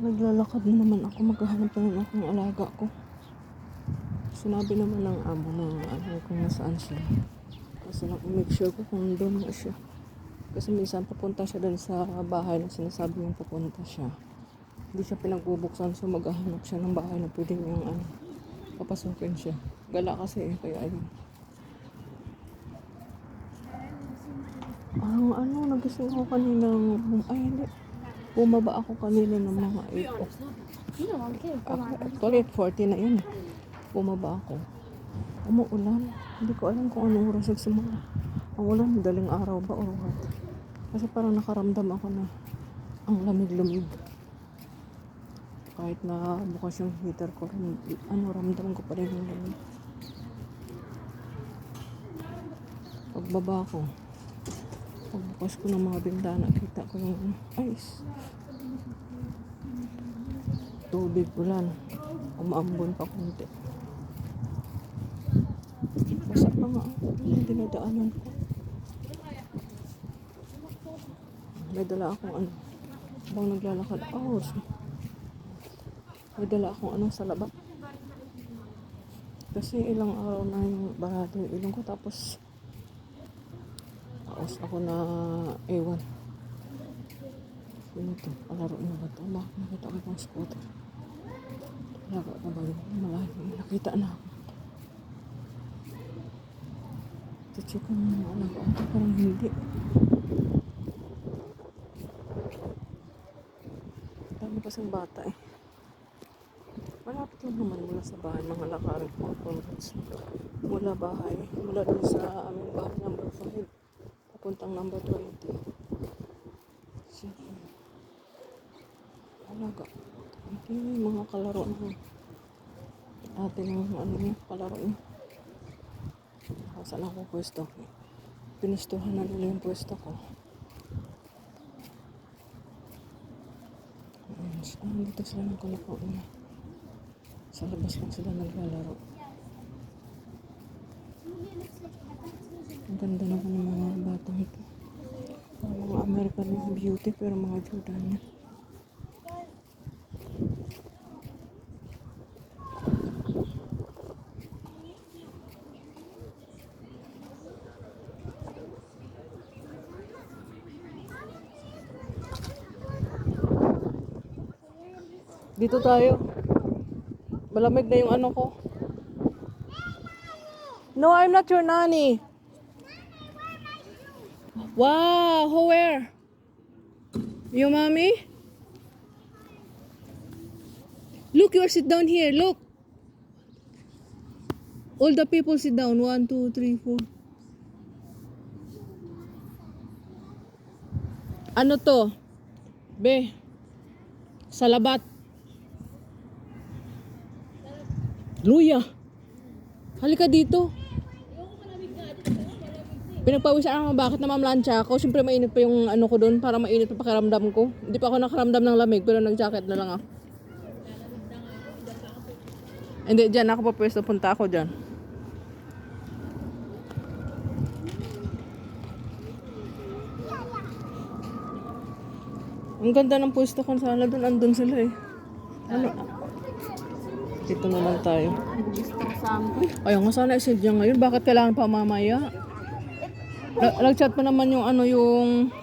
Naglalakad na naman ako, maghahanap na naman ako ng alaga ko. Sinabi naman ng amo na kung nasaan siya. Kasi lang make sure ko kung doon na siya. Kasi minsan papunta siya doon sa bahay na sinasabi niyang papunta siya. Hindi siya pinagbubuksan, so maghahanap siya ng bahay na pwede niyang papasukin siya. Gala kasi kaya ayun. Nagising ako kanina hindi. Bumaba ako kanina ng mga 8 o'clock. Actually, 8:40 na yun. Bumaba ako. Umuulan. Hindi ko alam kung anong oras nagsimula. Ang ulan, madaling araw ba or what? Kasi parang nakaramdam ako na ang lamig-lamig. Kahit na bukas yung heater ko, ramdam ko pa rin yung lamig. Pagbaba ko, pagbukas ko ng mga bintana, kita ko yung ice. Tubig ulan. Umaambon pa konti. Basa pa nga yung dinadaanan ko. May dala akong habang naglalakad. May dala akong sa labak. Kasi ilang araw na yung barado yung ilong ko, tapos ako na ewan. Yun ito, palaro na ba ito? Bakit nakita ko pang scooter? Laga ko ba yun? Malayo, nakita na ako. Check ko na mga alaga ito, parang hindi. Dami kasing bata Malapit lang naman mula sa bahay, mga lakarin ko mula bahay, mula dun sa aming bahay number 5 papuntang number 20. Alaga. Yung mga kalaro ng ating kalaro niya. Saan ako pwesto? Pinustuhan na nila yung pwesto ko. Dito sila ng kalako niya. Sa labas lang sila naglalaro. Ang ganda naman ng mga batang ito. Mga American Beauty pero mga Jordan niya. Dito tayo. Malamig na yung ko. No, I'm not your nanny. Wow, where? Your mommy? Look, you sit down here. Look. All the people sit down. 1, 2, 3, 4. Ano to? Be. Salabat. Luya. Halika dito. Pinagpawisan ako bakit na mamlansya ako. Siyempre mainit pa yung ko doon para mainit pa pakiramdam ko. Hindi pa ako nakaramdam ng lamig pero nag-jacket na lang ako. Hindi, dyan ako pa pwesto. Punta ako dyan. Ang ganda ng pwesto ko. Sana doon, andun sila Dito naman tayo. Ayaw nga sana i-send niya ngayon. Bakit kailangan pa mamaya? Nag-chat pa naman yung